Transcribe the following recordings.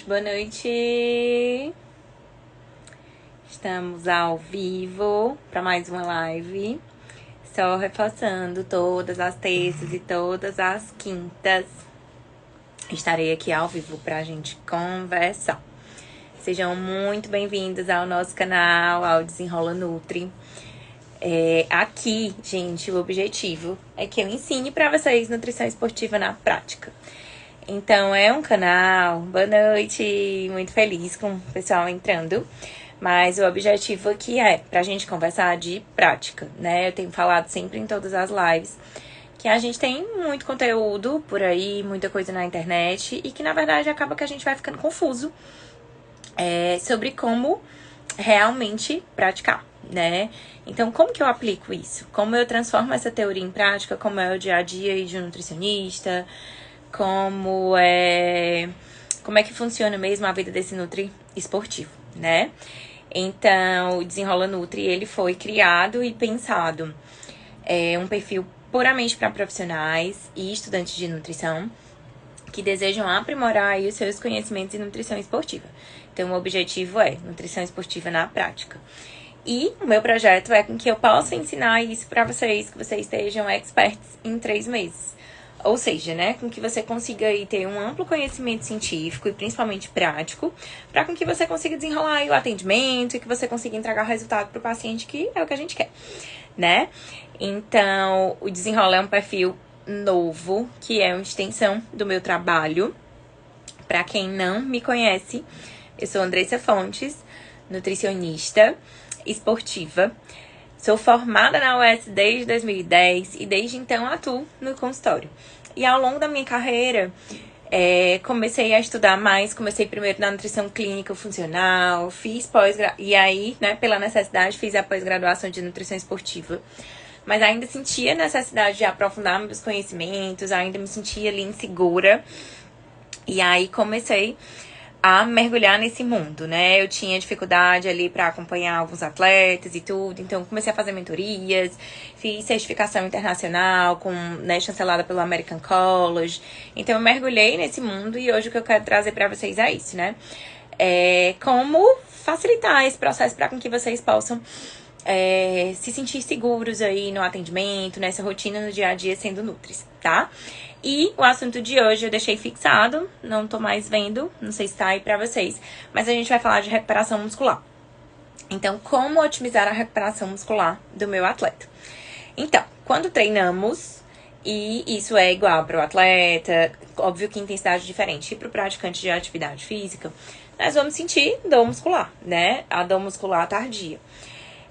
boa noite. Estamos ao vivo para mais uma live. Só reforçando, todas as terças e todas as quintas estarei aqui ao vivo pra gente conversar. Sejam muito bem-vindos ao nosso canal, ao Desenrola Nutri. Aqui, gente, o objetivo é que eu ensine pra vocês nutrição esportiva na prática. Então, é um canal, boa noite, muito feliz com o pessoal entrando. Mas o objetivo aqui é pra gente conversar de prática, né? Eu tenho falado sempre em todas as lives que a gente tem muito conteúdo por aí, muita coisa na internet e que, na verdade, acaba que a gente vai ficando confuso sobre como realmente praticar, né? Então, como que eu aplico isso? Como eu transformo essa teoria em prática? Como é o dia a dia de um nutricionista? Como é que funciona mesmo a vida desse nutri esportivo, né? Então, o Desenrola Nutri, ele foi criado e pensado um perfil puramente para profissionais e estudantes de nutrição que desejam aprimorar aí os seus conhecimentos em nutrição esportiva. Então, o objetivo é nutrição esportiva na prática. E o meu projeto é com que eu possa ensinar isso para vocês, que vocês estejam experts em 3 meses. Ou seja, né, com que você consiga aí ter um amplo conhecimento científico e principalmente prático, para com que você consiga desenrolar aí o atendimento e que você consiga entregar o resultado para o paciente, que é o que a gente quer, né? Então, o Desenrola é um perfil novo, que é uma extensão do meu trabalho. Para quem não me conhece, eu sou Andressa Fontes, nutricionista esportiva. Sou formada na UES desde 2010 e desde então atuo no consultório. E ao longo da minha carreira, comecei a estudar mais. Comecei primeiro na nutrição clínica funcional, fiz e aí, né, pela necessidade, fiz a pós-graduação de nutrição esportiva. Mas ainda sentia necessidade de aprofundar meus conhecimentos, ainda me sentia ali insegura. E aí comecei a mergulhar nesse mundo, né? Eu tinha dificuldade ali para acompanhar alguns atletas e tudo, então comecei a fazer mentorias, fiz certificação internacional chancelada pelo American College. Então eu mergulhei nesse mundo e hoje o que eu quero trazer para vocês é isso, né? Como facilitar esse processo para que vocês possam se sentir seguros aí no atendimento, nessa rotina no dia a dia sendo nutris, tá? E o assunto de hoje eu deixei fixado, não tô mais vendo, não sei se tá aí pra vocês, mas a gente vai falar de recuperação muscular. Então, como otimizar a recuperação muscular do meu atleta? Então, quando treinamos, e isso é igual para o atleta, óbvio que intensidade diferente, e para o praticante de atividade física, nós vamos sentir dor muscular, né? A dor muscular tardia.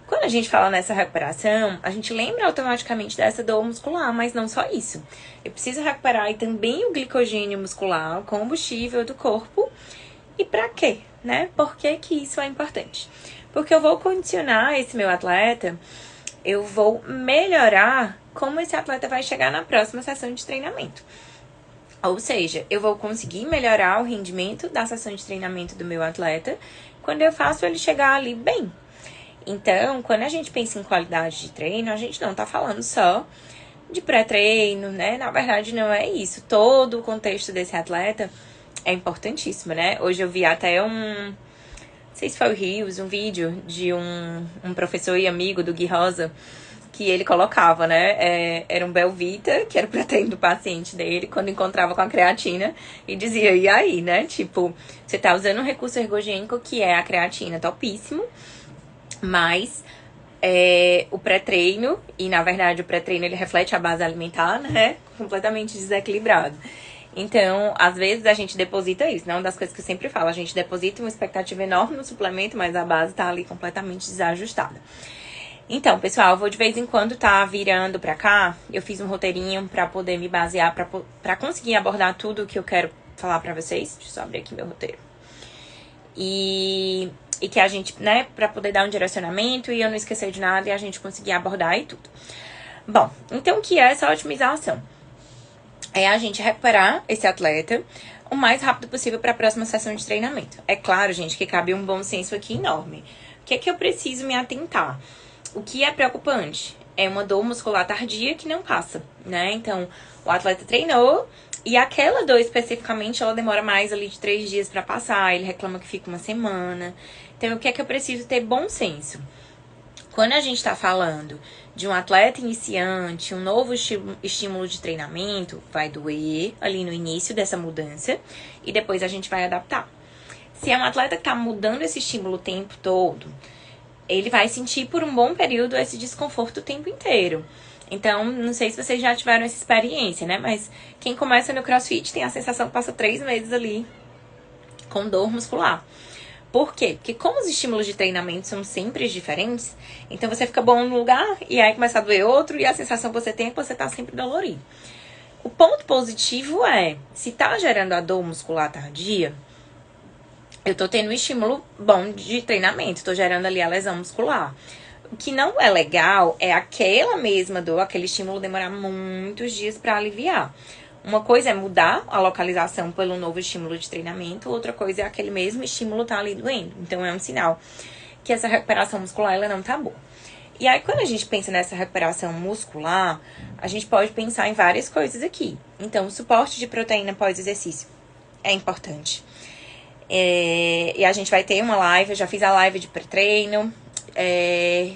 Quando a gente fala nessa recuperação, a gente lembra automaticamente dessa dor muscular, mas não só isso. Eu preciso recuperar aí também o glicogênio muscular, o combustível do corpo. E pra quê, né? Por que que isso é importante? Porque eu vou condicionar esse meu atleta, eu vou melhorar como esse atleta vai chegar na próxima sessão de treinamento. Ou seja, eu vou conseguir melhorar o rendimento da sessão de treinamento do meu atleta quando eu faço ele chegar ali bem. Então, quando a gente pensa em qualidade de treino, a gente não tá falando só de pré-treino, né? Na verdade, não é isso. Todo o contexto desse atleta é importantíssimo, né? Hoje eu vi até não sei se foi o Rios, um vídeo de um professor e amigo do Gui Rosa, que ele colocava, né? Era um Belvita, que era o pré-treino do paciente dele, quando encontrava com a creatina, e dizia, e aí, né? Tipo, você tá usando um recurso ergogênico, que é a creatina, topíssimo, mas o pré-treino, e na verdade o pré-treino ele reflete a base alimentar, né? Completamente desequilibrado. Então, às vezes a gente deposita isso, né? Uma das coisas que eu sempre falo, a gente deposita uma expectativa enorme no suplemento, mas a base tá ali completamente desajustada. Então, pessoal, eu vou de vez em quando tá virando pra cá, eu fiz um roteirinho pra poder me basear, pra conseguir abordar tudo o que eu quero falar pra vocês. Deixa eu só abrir aqui meu roteiro. E que a gente, né, pra poder dar um direcionamento e eu não esquecer de nada e a gente conseguir abordar e tudo. Bom, então o que é essa otimização? É a gente recuperar esse atleta o mais rápido possível para a próxima sessão de treinamento. É claro, gente, que cabe um bom senso aqui enorme. O que é que eu preciso me atentar? O que é preocupante é uma dor muscular tardia que não passa, né? Então, o atleta treinou e aquela dor especificamente, ela demora mais ali de 3 dias pra passar, ele reclama que fica uma semana. Então, o que é que eu preciso ter bom senso? Quando a gente tá falando de um atleta iniciante, um novo estímulo de treinamento, vai doer ali no início dessa mudança e depois a gente vai adaptar. Se é um atleta que tá mudando esse estímulo o tempo todo, ele vai sentir por um bom período esse desconforto o tempo inteiro. Então, não sei se vocês já tiveram essa experiência, né? Mas quem começa no CrossFit tem a sensação que passa 3 meses ali com dor muscular. Por quê? Porque como os estímulos de treinamento são sempre diferentes, então você fica bom num lugar e aí começa a doer outro e a sensação que você tem é que você tá sempre dolorido. O ponto positivo é, se tá gerando a dor muscular tardia, eu tô tendo um estímulo bom de treinamento, tô gerando ali a lesão muscular. O que não é legal é aquela mesma dor, aquele estímulo demorar muitos dias pra aliviar. Uma coisa é mudar a localização pelo novo estímulo de treinamento, outra coisa é aquele mesmo estímulo tá ali doendo. Então, é um sinal que essa recuperação muscular, ela não tá boa. E aí, quando a gente pensa nessa recuperação muscular, a gente pode pensar em várias coisas aqui. Então, o suporte de proteína pós-exercício é importante. E a gente vai ter uma live, eu já fiz a live de pré-treino.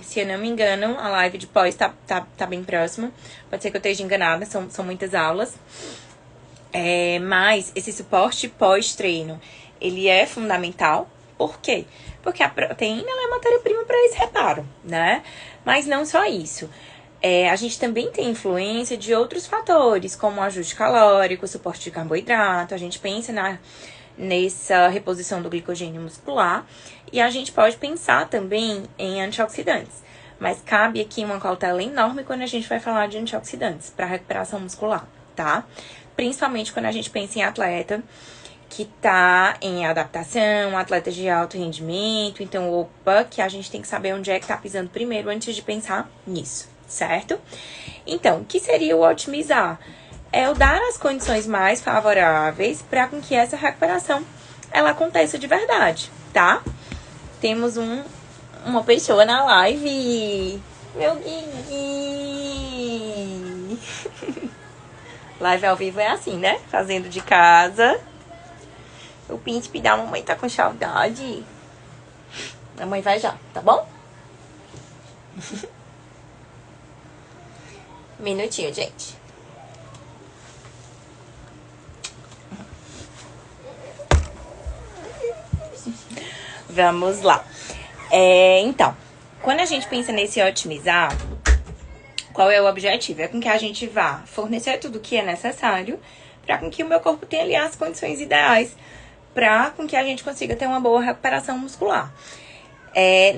Se eu não me engano, a live de pós tá bem próxima. Pode ser que eu esteja enganada, são muitas aulas. Mas esse suporte pós-treino, ele é fundamental. Por quê? Porque a proteína ela é matéria-prima para esse reparo, né? Mas não só isso. A gente também tem influência de outros fatores, como o ajuste calórico, suporte de carboidrato. A gente pensa nessa reposição do glicogênio muscular. E a gente pode pensar também em antioxidantes. Mas cabe aqui uma cautela enorme quando a gente vai falar de antioxidantes para recuperação muscular, tá? Principalmente quando a gente pensa em atleta que tá em adaptação, atleta de alto rendimento. Então, opa, que a gente tem que saber onde é que tá pisando primeiro antes de pensar nisso, certo? Então, o que seria o otimizar? É o dar as condições mais favoráveis para com que essa recuperação ela aconteça de verdade, tá? Temos uma pessoa na live. Meu Gui! Live ao vivo é assim, né? Fazendo de casa. O príncipe da mamãe tá com saudade. A mãe vai já, tá bom? Minutinho, gente. Vamos lá. Então, quando a gente pensa nesse otimizar, qual é o objetivo? É com que a gente vá fornecer tudo o que é necessário para com que o meu corpo tenha ali as condições ideais para com que a gente consiga ter uma boa recuperação muscular.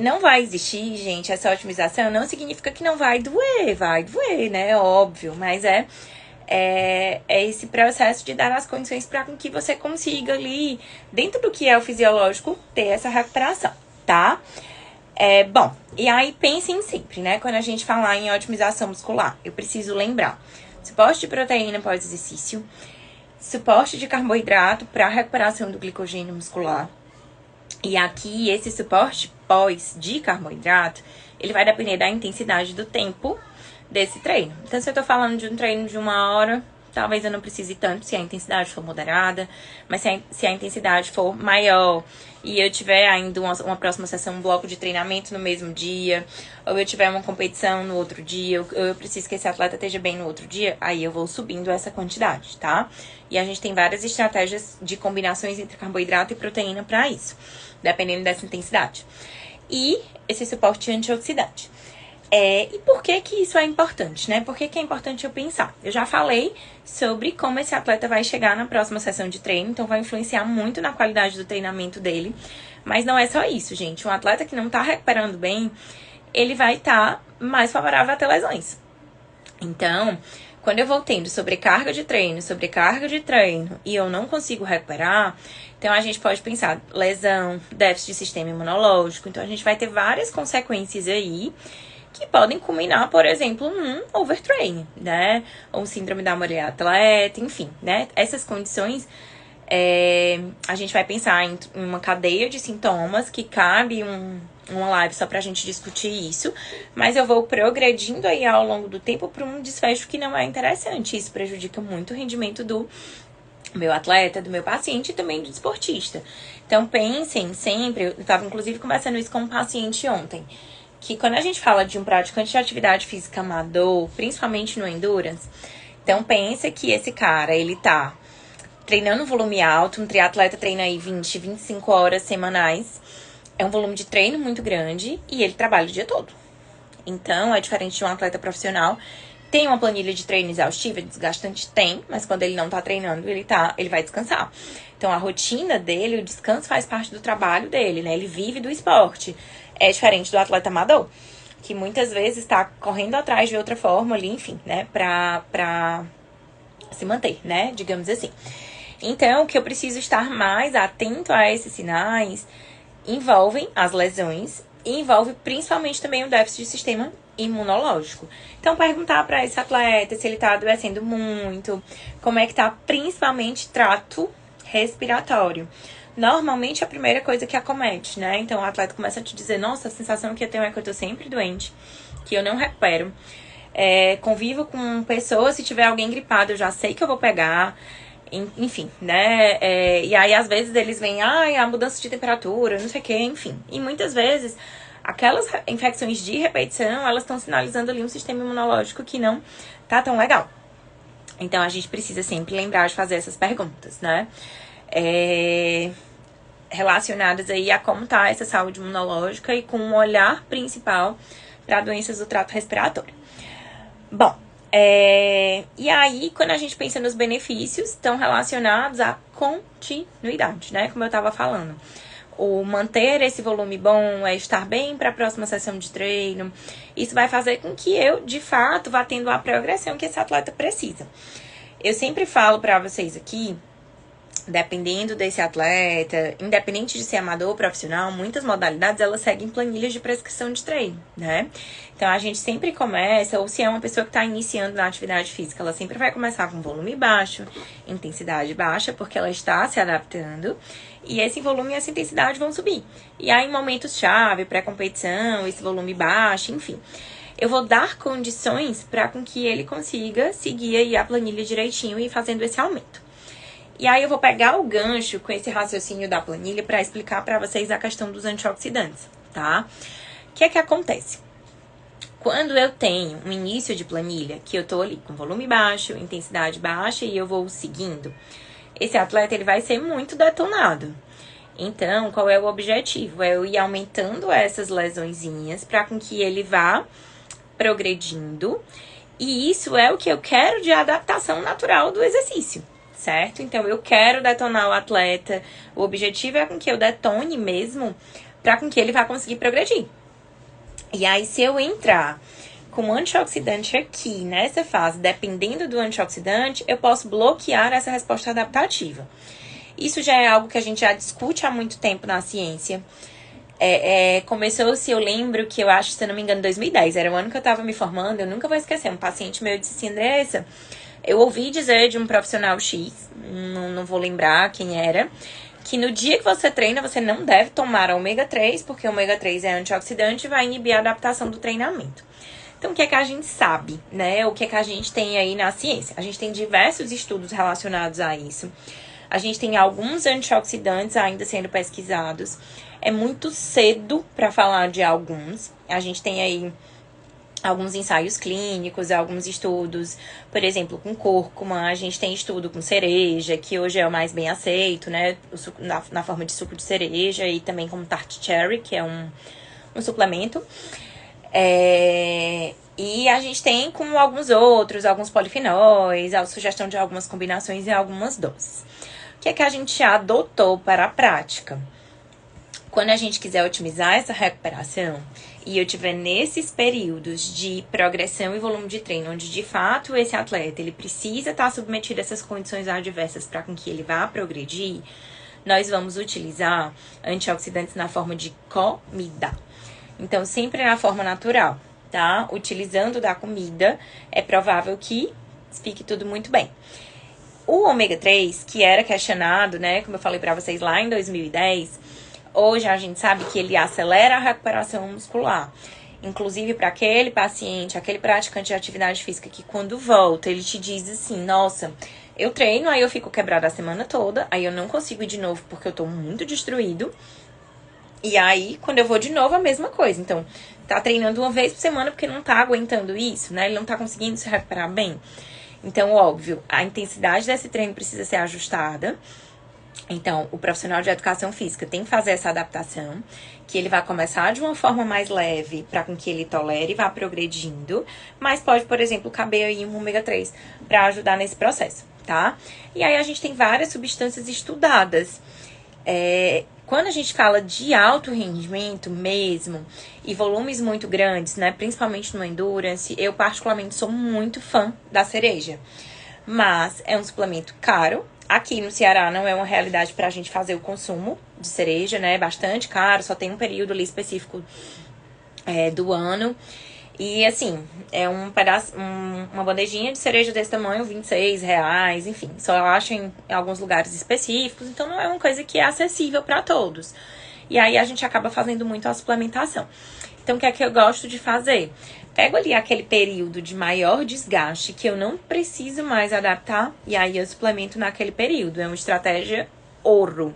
Não vai existir, gente, essa otimização não significa que não vai doer, né? Óbvio, mas é esse processo de dar as condições para que você consiga ali, dentro do que é o fisiológico, ter essa recuperação, tá? Bom, e aí pensem sempre, né? Quando a gente falar em otimização muscular, eu preciso lembrar: suporte de proteína pós-exercício, suporte de carboidrato para recuperação do glicogênio muscular. E aqui, esse suporte pós de carboidrato, ele vai depender da intensidade do tempo desse treino. Então, se eu tô falando de um treino de 1 hora, talvez eu não precise tanto se a intensidade for moderada, mas se a intensidade for maior e eu tiver ainda uma próxima sessão, um bloco de treinamento no mesmo dia, ou eu tiver uma competição no outro dia, ou eu preciso que esse atleta esteja bem no outro dia, aí eu vou subindo essa quantidade, tá? E a gente tem várias estratégias de combinações entre carboidrato e proteína para isso, dependendo dessa intensidade. E esse suporte antioxidante. E por que isso é importante, né? Por que é importante eu pensar? Eu já falei sobre como esse atleta vai chegar na próxima sessão de treino, então vai influenciar muito na qualidade do treinamento dele. Mas não é só isso, gente. Um atleta que não tá recuperando bem, ele vai estar mais favorável a ter lesões. Então, quando eu vou tendo sobrecarga de treino e eu não consigo recuperar, então a gente pode pensar lesão, déficit de sistema imunológico. Então a gente vai ter várias consequências aí que podem culminar, por exemplo, num overtraining, né? Ou síndrome da mulher atleta, enfim, né? Essas condições A gente vai pensar em uma cadeia de sintomas que cabe uma live só pra gente discutir isso, mas eu vou progredindo aí ao longo do tempo para um desfecho que não é interessante. Isso prejudica muito o rendimento do meu atleta, do meu paciente e também do esportista. Então pensem sempre, eu estava inclusive conversando isso com um paciente ontem, que quando a gente fala de um praticante de atividade física amador, principalmente no endurance, então pensa que esse cara, ele tá treinando um volume alto, um triatleta treina aí 20, 25 horas semanais, é um volume de treino muito grande e ele trabalha o dia todo. Então, é diferente de um atleta profissional. Tem uma planilha de treino exaustiva, desgastante? Tem, mas quando ele não tá treinando, ele vai descansar. Então, a rotina dele, o descanso faz parte do trabalho dele, né? Ele vive do esporte. É diferente do atleta amador, que muitas vezes tá correndo atrás de outra forma ali, enfim, né? Pra se manter, né? Digamos assim. Então, o que eu preciso estar mais atento a esses sinais envolvem as lesões e envolve principalmente também o déficit de sistema imunológico. Então, perguntar para esse atleta se ele tá adoecendo muito, como é que tá principalmente trato respiratório. Normalmente é a primeira coisa que acomete, né? Então, o atleta começa a te dizer, nossa, a sensação que eu tenho é que eu tô sempre doente, que eu não recupero. Convivo com pessoas, se tiver alguém gripado, eu já sei que eu vou pegar. Enfim, né? E aí, às vezes, eles vêm, a mudança de temperatura, não sei o que, enfim. E muitas vezes, aquelas infecções de repetição, elas estão sinalizando ali um sistema imunológico que não tá tão legal. Então, a gente precisa sempre lembrar de fazer essas perguntas, né? Relacionadas aí a como tá essa saúde imunológica e com um olhar principal para doenças do trato respiratório. Bom, e aí, quando a gente pensa nos benefícios, estão relacionados à continuidade, né? Como eu estava falando. O manter esse volume bom, estar bem para a próxima sessão de treino. Isso vai fazer com que eu, de fato, vá tendo a progressão que esse atleta precisa. Eu sempre falo para vocês aqui, dependendo desse atleta, independente de ser amador ou profissional, muitas modalidades elas seguem planilhas de prescrição de treino, né? Então a gente sempre começa, ou se é uma pessoa que está iniciando na atividade física, ela sempre vai começar com volume baixo, intensidade baixa, porque ela está se adaptando, e esse volume e essa intensidade vão subir. E aí em momentos-chave, pré-competição, esse volume baixo, enfim. Eu vou dar condições para com que ele consiga seguir aí a planilha direitinho e ir fazendo esse aumento. E aí eu vou pegar o gancho com esse raciocínio da planilha para explicar para vocês a questão dos antioxidantes, tá? O que é que acontece? Quando eu tenho um início de planilha, que eu tô ali com volume baixo, intensidade baixa e eu vou seguindo, esse atleta ele vai ser muito detonado. Então, qual é o objetivo? É eu ir aumentando essas lesõezinhas para com que ele vá progredindo. E isso é o que eu quero de adaptação natural do exercício. Certo? Então, eu quero detonar o atleta. O objetivo é com que eu detone mesmo para com que ele vá conseguir progredir. E aí, se eu entrar com antioxidante aqui, nessa fase, dependendo do antioxidante, eu posso bloquear essa resposta adaptativa. Isso já é algo que a gente já discute há muito tempo na ciência. Começou-se, eu lembro que eu acho, se eu não me engano, 2010. Era o ano que eu tava me formando, eu nunca vou esquecer. Um paciente meu disse assim, Andressa, eu ouvi dizer de um profissional X, não vou lembrar quem era, que no dia que você treina, você não deve tomar ômega 3, porque o ômega 3 é antioxidante e vai inibir a adaptação do treinamento. Então, o que é que a gente sabe, né? O que é que a gente tem aí na ciência? A gente tem diversos estudos relacionados a isso. A gente tem alguns antioxidantes ainda sendo pesquisados. É muito cedo para falar de alguns. A gente tem aí alguns ensaios clínicos, alguns estudos, por exemplo, com cúrcuma, a gente tem estudo com cereja, que hoje é o mais bem aceito, né, na forma de suco de cereja, e também com tart cherry, que é um suplemento. E a gente tem com alguns outros, alguns polifenóis, a sugestão de algumas combinações e algumas doses. O que é que a gente adotou para a prática? Quando a gente quiser otimizar essa recuperação e eu tiver nesses períodos de progressão e volume de treino, onde de fato esse atleta ele precisa estar submetido a essas condições adversas para com que ele vá progredir, nós vamos utilizar antioxidantes na forma de comida. Então, sempre na forma natural, tá? Utilizando da comida, é provável que fique tudo muito bem. O ômega 3, que era questionado, né, como eu falei pra vocês lá em 2010, hoje a gente sabe que ele acelera a recuperação muscular. Inclusive para aquele paciente, aquele praticante de atividade física que quando volta, ele te diz assim, nossa, eu treino, aí eu fico quebrada a semana toda, aí eu não consigo ir de novo porque eu tô muito destruído. E aí, quando eu vou de novo, a mesma coisa. Então, tá treinando uma vez por semana porque não tá aguentando isso, né? Ele não tá conseguindo se recuperar bem. Então, óbvio, a intensidade desse treino precisa ser ajustada. Então, o profissional de educação física tem que fazer essa adaptação, que ele vai começar de uma forma mais leve para com que ele tolere e vá progredindo, mas pode, por exemplo, caber aí um ômega 3 para ajudar nesse processo, tá? E aí a gente tem várias substâncias estudadas. Quando a gente fala de alto rendimento mesmo e volumes muito grandes, né, principalmente no endurance, eu particularmente sou muito fã da cereja. Mas é um suplemento caro. Aqui no Ceará não é uma realidade pra gente fazer o consumo de cereja, né? É bastante caro, só tem um período ali específico do ano. E assim, é um pedaço, uma bandejinha de cereja desse tamanho, R$ 26, enfim. Só eu acho em alguns lugares específicos, então não é uma coisa que é acessível pra todos. E aí a gente acaba fazendo muito a suplementação. Então, o que é que eu gosto de fazer? Pego ali aquele período de maior desgaste que eu não preciso mais adaptar, e aí eu suplemento naquele período. É uma estratégia ouro.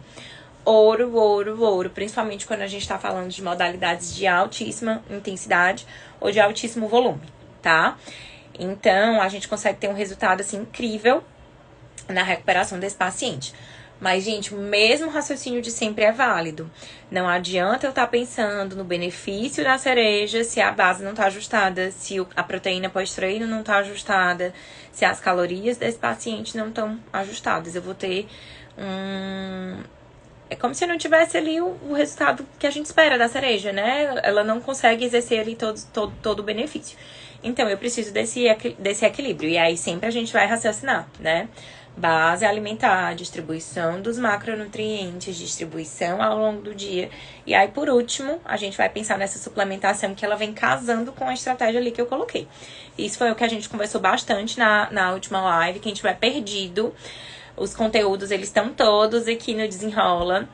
Ouro, ouro, ouro. Principalmente quando a gente tá falando de modalidades de altíssima intensidade ou de altíssimo volume, tá? Então, a gente consegue ter um resultado, assim, incrível na recuperação desse paciente. Mas, gente, o mesmo raciocínio de sempre é válido. Não adianta eu estar pensando no benefício da cereja se a base não está ajustada, se a proteína pós-treino não está ajustada, se as calorias desse paciente não estão ajustadas. Eu vou ter É como se eu não tivesse ali o resultado que a gente espera da cereja, né? Ela não consegue exercer ali todo o benefício. Então, eu preciso desse equilíbrio. E aí, sempre a gente vai raciocinar, né? Base alimentar, distribuição dos macronutrientes, distribuição ao longo do dia. E aí, por último, a gente vai pensar nessa suplementação que ela vem casando com a estratégia ali que eu coloquei. Isso foi o que a gente conversou bastante na última live. Quem tiver perdido, os conteúdos, eles estão todos aqui no Desenrola.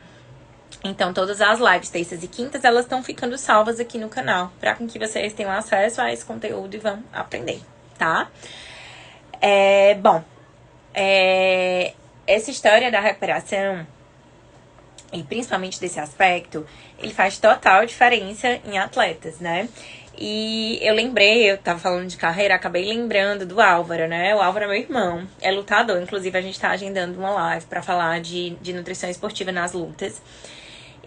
Então, todas as lives, terças e quintas, elas estão ficando salvas aqui no canal, para que vocês tenham acesso a esse conteúdo e vão aprender, tá? Essa história da recuperação, e principalmente desse aspecto, ele faz total diferença em atletas, né? E eu tava falando de carreira, acabei lembrando do Álvaro, né? O Álvaro é meu irmão, é lutador, inclusive a gente tá agendando uma live pra falar de nutrição esportiva nas lutas.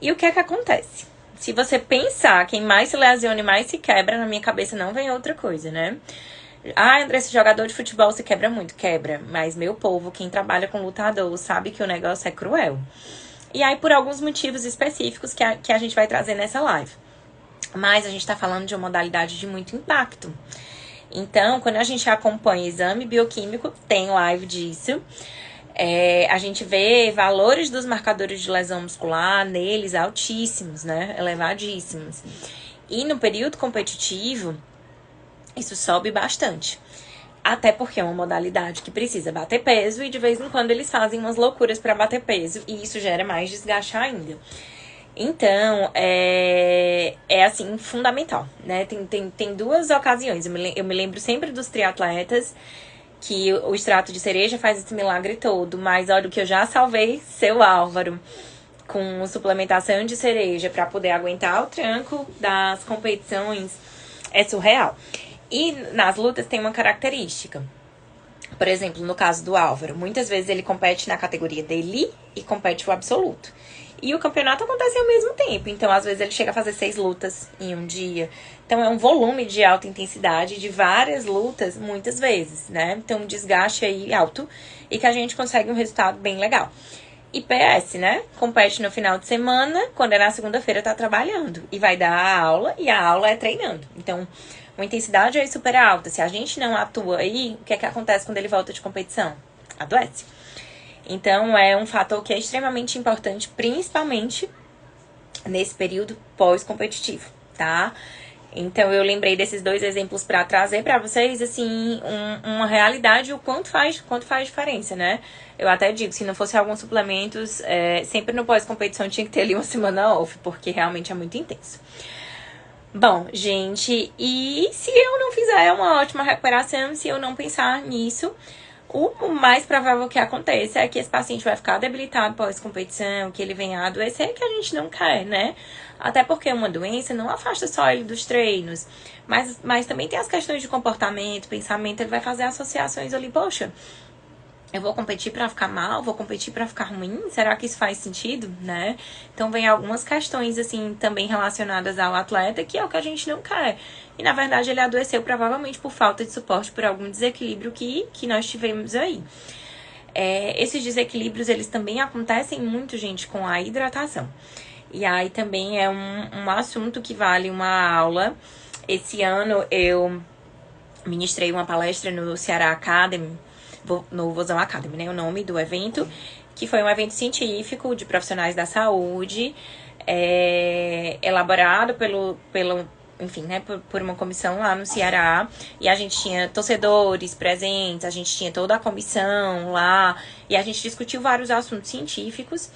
E o que é que acontece? Se você pensar quem mais se lesiona e mais se quebra, na minha cabeça não vem outra coisa, né? Ah, André, esse jogador de futebol se quebra muito, quebra. Mas, meu povo, quem trabalha com lutador sabe que o negócio é cruel. E aí, por alguns motivos específicos que a gente vai trazer nessa live. Mas a gente tá falando de uma modalidade de muito impacto. Então, quando a gente acompanha exame bioquímico, tem live disso. A gente vê valores dos marcadores de lesão muscular neles altíssimos, né? Elevadíssimos. E no período competitivo, isso sobe bastante. Até porque é uma modalidade que precisa bater peso e de vez em quando eles fazem umas loucuras para bater peso e isso gera mais desgaste ainda. Então, assim, fundamental, né? Tem duas ocasiões. Eu me lembro sempre dos triatletas que o extrato de cereja faz esse milagre todo. Mas olha o que eu já salvei, seu Álvaro, com suplementação de cereja para poder aguentar o tranco das competições. É surreal. E nas lutas tem uma característica. Por exemplo, no caso do Álvaro, muitas vezes ele compete na categoria dele e compete o absoluto. E o campeonato acontece ao mesmo tempo. Então, às vezes, ele chega a fazer 6 lutas em um dia. Então, é um volume de alta intensidade de várias lutas, muitas vezes, né? Então, um desgaste aí alto e que a gente consegue um resultado bem legal. E PS, né? Compete no final de semana, quando é na segunda-feira, tá trabalhando. E vai dar a aula, e a aula é treinando. Então, uma intensidade aí super alta. Se a gente não atua aí, o que é que acontece quando ele volta de competição? Adoece. Então, é um fator que é extremamente importante, principalmente nesse período pós-competitivo, tá? Então, eu lembrei desses dois exemplos para trazer para vocês, assim, uma realidade, o quanto faz diferença, né? Eu até digo, se não fosse alguns suplementos, sempre no pós-competição tinha que ter ali uma semana off, porque realmente é muito intenso. Bom, gente, e se eu não fizer uma ótima recuperação, se eu não pensar nisso, o mais provável que aconteça é que esse paciente vai ficar debilitado pós-competição, que ele venha a adoecer, que a gente não quer, né? Até porque uma doença não afasta só ele dos treinos, mas também tem as questões de comportamento, pensamento, ele vai fazer associações ali, poxa, eu vou competir pra ficar mal, vou competir pra ficar ruim? Será que isso faz sentido, né? Então vem algumas questões, assim, também relacionadas ao atleta, que é o que a gente não quer. E, na verdade, ele adoeceu provavelmente por falta de suporte, por algum desequilíbrio que nós tivemos aí. Esses desequilíbrios, eles também acontecem muito, gente, com a hidratação. E aí também é um assunto que vale uma aula. Esse ano eu ministrei uma palestra no Ceará Academy, no Vozão Academy, né? O nome do evento, que foi um evento científico de profissionais da saúde, elaborado enfim, né, por uma comissão lá no Ceará, e a gente tinha torcedores presentes, a gente tinha toda a comissão lá, e a gente discutiu vários assuntos científicos.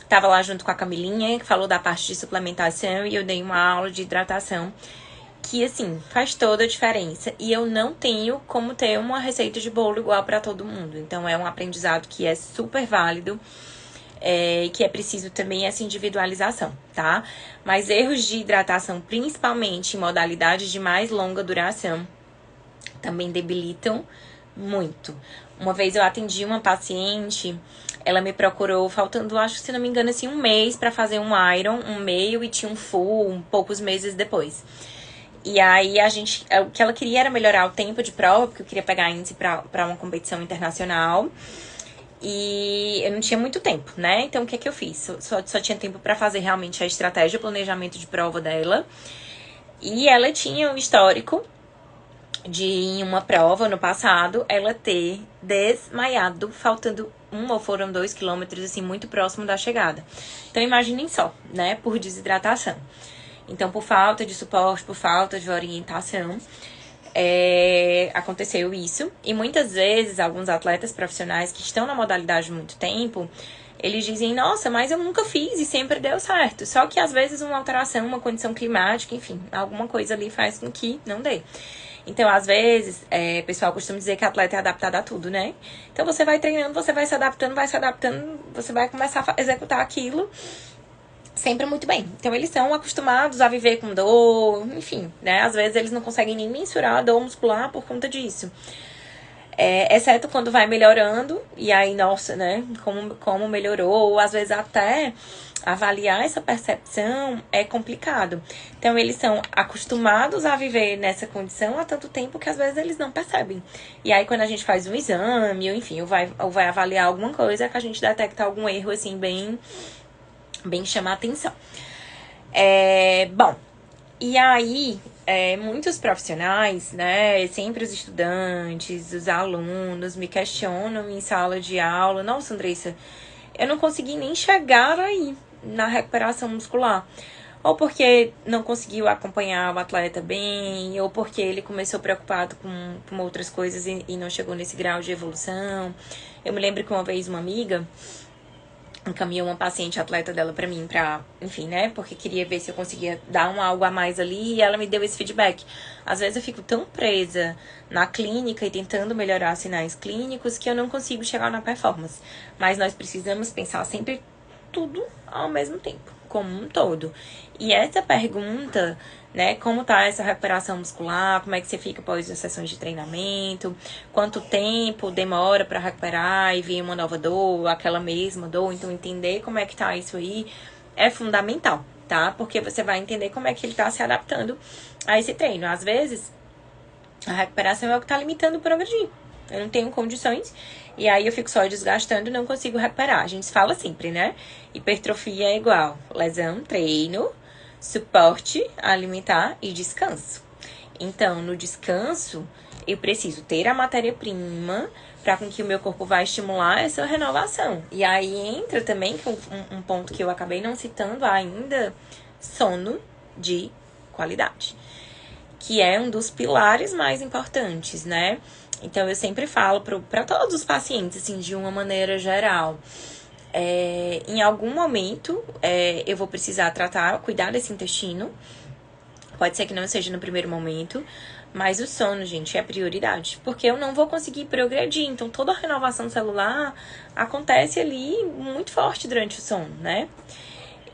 Tava lá junto com a Camilinha, que falou da parte de suplementação, e eu dei uma aula de hidratação, que, assim, faz toda a diferença. E eu não tenho como ter uma receita de bolo igual para todo mundo. Então, é um aprendizado que é super válido, que é preciso também essa individualização, tá? Mas erros de hidratação, principalmente em modalidades de mais longa duração, também debilitam muito. Uma vez eu atendi uma paciente, ela me procurou faltando, acho que se não me engano, assim, um mês para fazer um iron, um meio, e tinha um full, poucos meses depois. E aí, o que ela queria era melhorar o tempo de prova, porque eu queria pegar índice pra uma competição internacional. E eu não tinha muito tempo, né? Então, o que é que eu fiz? Só tinha tempo pra fazer realmente a estratégia, o planejamento de prova dela. E ela tinha um histórico de, em uma prova no passado, ela ter desmaiado, faltando 1 ou foram 2 quilômetros, assim, muito próximo da chegada. Então, imaginem só, né? Por desidratação. Então, por falta de suporte, por falta de orientação, aconteceu isso. E muitas vezes, alguns atletas profissionais que estão na modalidade há muito tempo, eles dizem, nossa, mas eu nunca fiz e sempre deu certo. Só que às vezes uma alteração, uma condição climática, enfim, alguma coisa ali faz com que não dê. Então, às vezes, o pessoal costuma dizer que atleta é adaptado a tudo, né? Então, você vai treinando, você vai se adaptando, você vai começar a executar aquilo sempre muito bem. Então, eles são acostumados a viver com dor, enfim, né? Às vezes, eles não conseguem nem mensurar a dor muscular por conta disso. Exceto quando vai melhorando, e aí, nossa, né? Como melhorou, ou às vezes até avaliar essa percepção é complicado. Então, eles são acostumados a viver nessa condição há tanto tempo que às vezes eles não percebem. E aí, quando a gente faz um exame, ou enfim, ou vai avaliar alguma coisa, que a gente detecta algum erro, assim, bem chamar atenção. Bom, e aí, muitos profissionais, né, sempre os estudantes, os alunos me questionam em sala de aula, nossa, Andressa, eu não consegui nem chegar aí na recuperação muscular. Ou porque não conseguiu acompanhar o atleta bem, ou porque ele começou preocupado com outras coisas e não chegou nesse grau de evolução. Eu me lembro que uma vez uma amiga encaminhou uma paciente atleta dela pra mim, enfim, né, porque queria ver se eu conseguia dar algo a mais ali, e ela me deu esse feedback. Às vezes eu fico tão presa na clínica e tentando melhorar sinais clínicos que eu não consigo chegar na performance. Mas nós precisamos pensar sempre tudo ao mesmo tempo, como um todo. E essa pergunta, né, como tá essa recuperação muscular, como é que você fica após as sessões de treinamento, quanto tempo demora para recuperar e vir uma nova dor, aquela mesma dor, então entender como é que tá isso aí é fundamental, tá? Porque você vai entender como é que ele tá se adaptando a esse treino. Às vezes, a recuperação é o que tá limitando o progredir. Eu não tenho condições, e aí eu fico só desgastando e não consigo recuperar. A gente fala sempre, né? Hipertrofia é igual lesão, treino, suporte alimentar e descanso. Então, no descanso, eu preciso ter a matéria-prima para com que o meu corpo vai estimular essa renovação. E aí entra também um ponto que eu acabei não citando ainda, sono de qualidade. que é um dos pilares mais importantes, né? Então, eu sempre falo para todos os pacientes, assim, de uma maneira geral. Em algum momento, eu vou precisar cuidar desse intestino. Pode ser que não seja no primeiro momento, mas o sono, gente, é a prioridade. Porque eu não vou conseguir progredir. Então, toda a renovação celular acontece ali muito forte durante o sono, né?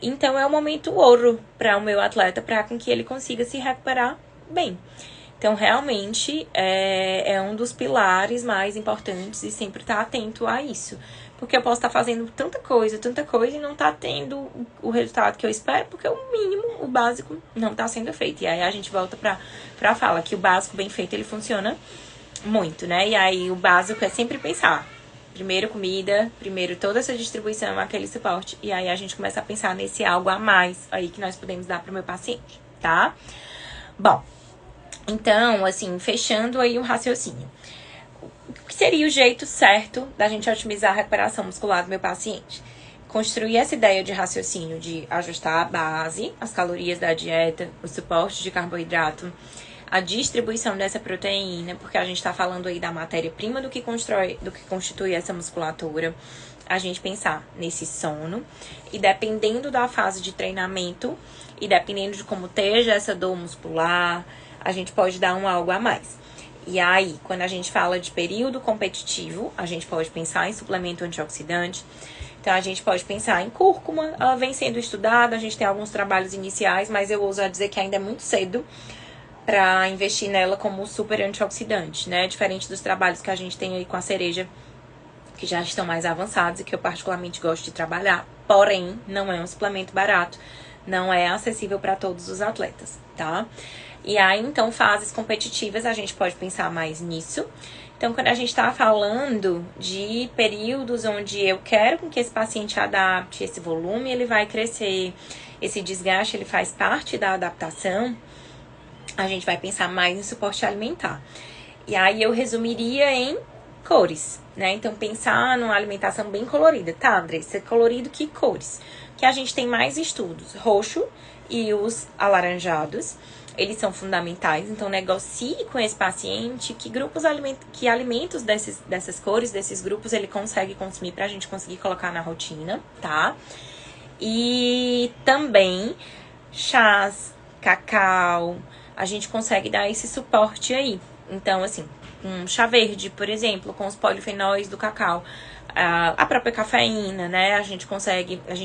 Então, é o momento ouro para o meu atleta, para com que ele consiga se recuperar bem. Então, realmente, é um dos pilares mais importantes e sempre estar atento a isso. Porque eu posso estar fazendo tanta coisa e não estar tendo o resultado que eu espero, porque o mínimo, o básico, não está sendo feito. E aí a gente volta pra fala que o básico bem feito, ele funciona muito, né? E aí o básico é sempre pensar. Primeiro comida, primeiro toda essa distribuição, aquele suporte. E aí a gente começa a pensar nesse algo a mais aí que nós podemos dar pro meu paciente, tá? Bom, então, assim, fechando aí o raciocínio. O que seria o jeito certo da gente otimizar a recuperação muscular do meu paciente? Construir essa ideia de raciocínio de ajustar a base, as calorias da dieta, o suporte de carboidrato, a distribuição dessa proteína, porque a gente está falando aí da matéria-prima do que constitui essa musculatura. A gente pensar nesse sono e dependendo da fase de treinamento e dependendo de como esteja essa dor muscular, a gente pode dar algo a mais. E aí, quando a gente fala de período competitivo, a gente pode pensar em suplemento antioxidante. Então, a gente pode pensar em cúrcuma. Ela vem sendo estudada, a gente tem alguns trabalhos iniciais, mas eu ouso dizer que ainda é muito cedo para investir nela como super antioxidante, né? Diferente dos trabalhos que a gente tem aí com a cereja, que já estão mais avançados e que eu particularmente gosto de trabalhar. Porém, não é um suplemento barato, não é acessível para todos os atletas, tá? E aí, então, fases competitivas, a gente pode pensar mais nisso. Então, quando a gente tá falando de períodos onde eu quero que esse paciente adapte esse volume, ele vai crescer, esse desgaste, ele faz parte da adaptação, a gente vai pensar mais em suporte alimentar. E aí, eu resumiria em cores, né? Então, pensar numa alimentação bem colorida. Tá, Andressa, colorido, que cores? Que a gente tem mais estudos, roxo e os alaranjados. Eles são fundamentais, então negocie com esse paciente que alimentos dessas cores, desses grupos, ele consegue consumir pra gente conseguir colocar na rotina, tá? E também chás, cacau, a gente consegue dar esse suporte aí. Então, assim, um chá verde, por exemplo, com os polifenóis do cacau, a própria cafeína, né? A gente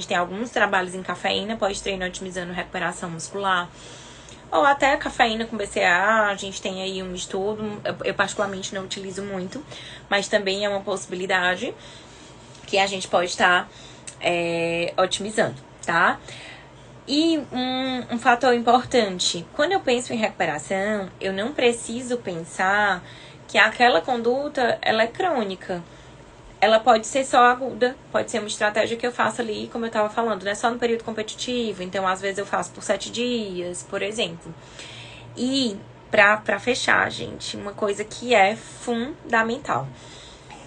tem alguns trabalhos em cafeína, pós-treino otimizando recuperação muscular. Ou até a cafeína com BCAA, a gente tem aí um estudo, eu particularmente não utilizo muito, mas também é uma possibilidade que a gente pode estar otimizando, tá? E um fator importante, quando eu penso em recuperação, eu não preciso pensar que aquela conduta, ela é crônica. Ela pode ser só aguda, pode ser uma estratégia que eu faço ali, como eu tava falando, né? Só no período competitivo, então às vezes eu faço por 7 dias, por exemplo. E pra fechar, gente, uma coisa que é fundamental.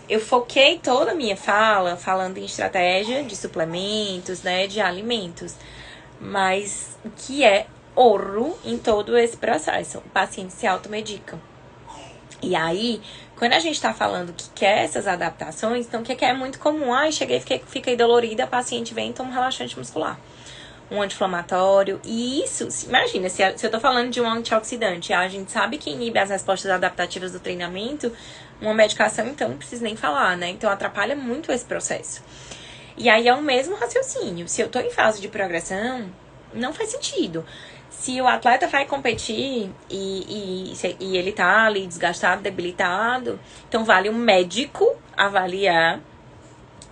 Eu foquei toda a minha fala falando em estratégia de suplementos, né, de alimentos. Mas o que é ouro em todo esse processo? O paciente se automedica. E aí, quando a gente tá falando que quer essas adaptações, então o que é muito comum? Ai, fiquei dolorida, a paciente vem e toma um relaxante muscular. Um anti-inflamatório. E isso, imagina, se eu tô falando de um antioxidante, a gente sabe que inibe as respostas adaptativas do treinamento, uma medicação, então, não precisa nem falar, né? Então, atrapalha muito esse processo. E aí, é o mesmo raciocínio. Se eu tô em fase de progressão, não faz sentido. Se o atleta vai competir e ele tá ali desgastado, debilitado, então vale o médico avaliar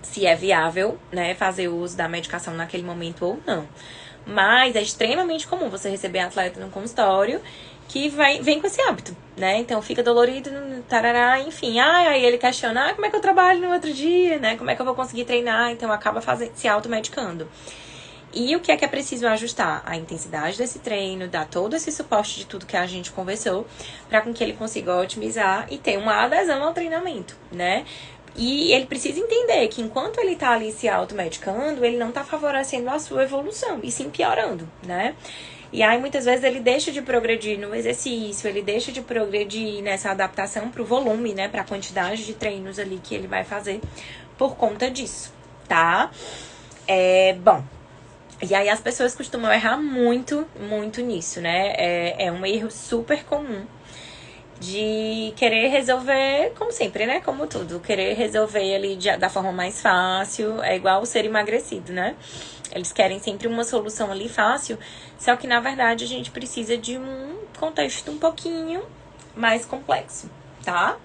se é viável, né, fazer uso da medicação naquele momento ou não. Mas é extremamente comum você receber atleta no consultório que vem com esse hábito, né? Então fica dolorido, tarará, enfim. Aí ele questiona, como é que eu trabalho no outro dia, né? Como é que eu vou conseguir treinar? Então acaba se automedicando. E o que é preciso ajustar? A intensidade desse treino, dar todo esse suporte de tudo que a gente conversou, para com que ele consiga otimizar e ter uma adesão ao treinamento, né? E ele precisa entender que enquanto ele tá ali se automedicando, ele não tá favorecendo a sua evolução, e sim piorando, né? E aí, muitas vezes, ele deixa de progredir no exercício, ele deixa de progredir nessa adaptação pro volume, né? Pra quantidade de treinos ali que ele vai fazer por conta disso, tá? Bom, e aí as pessoas costumam errar muito, muito nisso, né? É um erro super comum de querer resolver, como sempre, né? Como tudo, querer resolver ali da forma mais fácil, é igual ser emagrecido, né? Eles querem sempre uma solução ali fácil, só que na verdade a gente precisa de um contexto um pouquinho mais complexo, tá?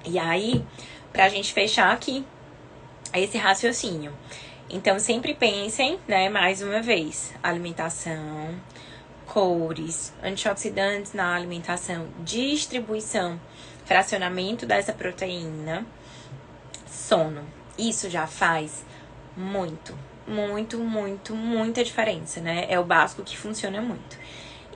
E aí, pra gente fechar aqui esse raciocínio. Então, sempre pensem, né, mais uma vez, alimentação, cores, antioxidantes na alimentação, distribuição, fracionamento dessa proteína, sono. Isso já faz muita diferença, né? É o básico que funciona muito.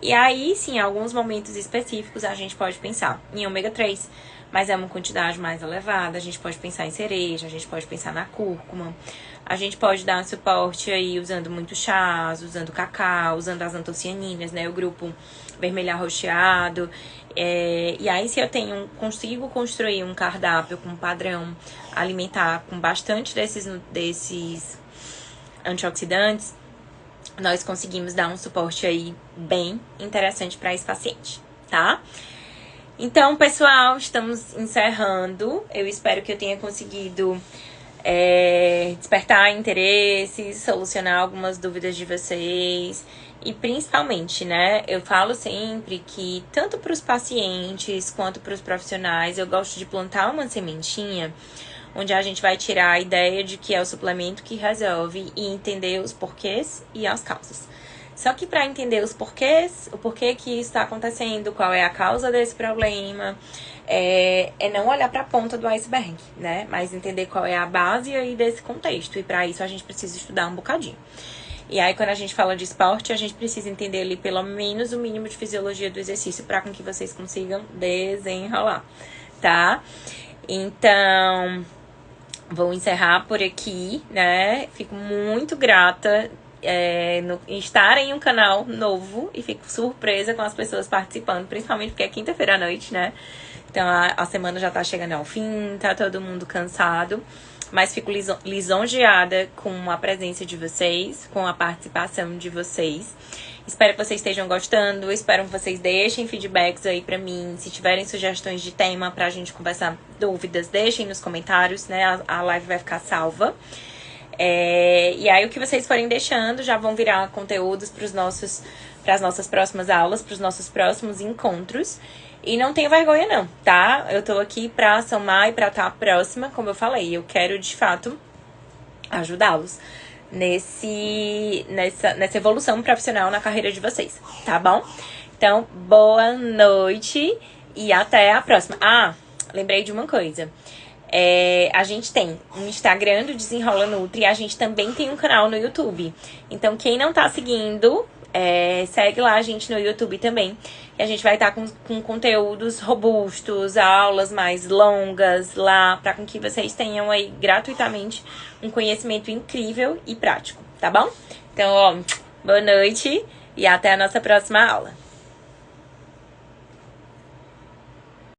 E aí, sim, em alguns momentos específicos, a gente pode pensar em ômega 3, mas é uma quantidade mais elevada. A gente pode pensar em cereja, a gente pode pensar na cúrcuma. A gente pode dar suporte aí usando muito chás, usando cacau, usando as antocianinas, né? O grupo vermelho arroxeado. E aí, se eu consigo construir um cardápio com um padrão alimentar com bastante desses antioxidantes, nós conseguimos dar um suporte aí bem interessante para esse paciente, tá? Então, pessoal, estamos encerrando. Eu espero que eu tenha conseguido despertar interesses, solucionar algumas dúvidas de vocês. E principalmente, né, eu falo sempre que tanto para os pacientes quanto para os profissionais, eu gosto de plantar uma sementinha onde a gente vai tirar a ideia de que é o suplemento que resolve e entender os porquês e as causas. Só que para entender os porquês, o porquê que isso está acontecendo, qual é a causa desse problema, é não olhar para a ponta do iceberg, né? Mas entender qual é a base aí desse contexto. E para isso a gente precisa estudar um bocadinho. E aí, quando a gente fala de esporte, a gente precisa entender ali pelo menos o mínimo de fisiologia do exercício para que vocês consigam desenrolar, tá? Então, vou encerrar por aqui, né? Fico muito grata em estar em um canal novo e fico surpresa com as pessoas participando, principalmente porque é quinta-feira à noite, né? Então a semana já tá chegando ao fim, tá todo mundo cansado, mas fico lisonjeada com a presença de vocês, com a participação de vocês. Espero que vocês estejam gostando, espero que vocês deixem feedbacks aí pra mim. Se tiverem sugestões de tema pra gente conversar, dúvidas, deixem nos comentários, né? A live vai ficar salva. E aí o que vocês forem deixando já vão virar conteúdos para as nossas próximas aulas, para os nossos próximos encontros. E não tenho vergonha não, tá? Eu tô aqui pra somar e pra estar próxima, como eu falei. Eu quero, de fato, ajudá-los nessa evolução profissional na carreira de vocês, tá bom? Então, boa noite e até a próxima. Ah, lembrei de uma coisa. A gente tem um Instagram do Desenrola Nutri e a gente também tem um canal no YouTube. Então, quem não tá seguindo, segue lá a gente no YouTube também. E a gente vai estar com conteúdos robustos, aulas mais longas lá, para que vocês tenham aí gratuitamente um conhecimento incrível e prático, tá bom? Então, ó, boa noite e até a nossa próxima aula.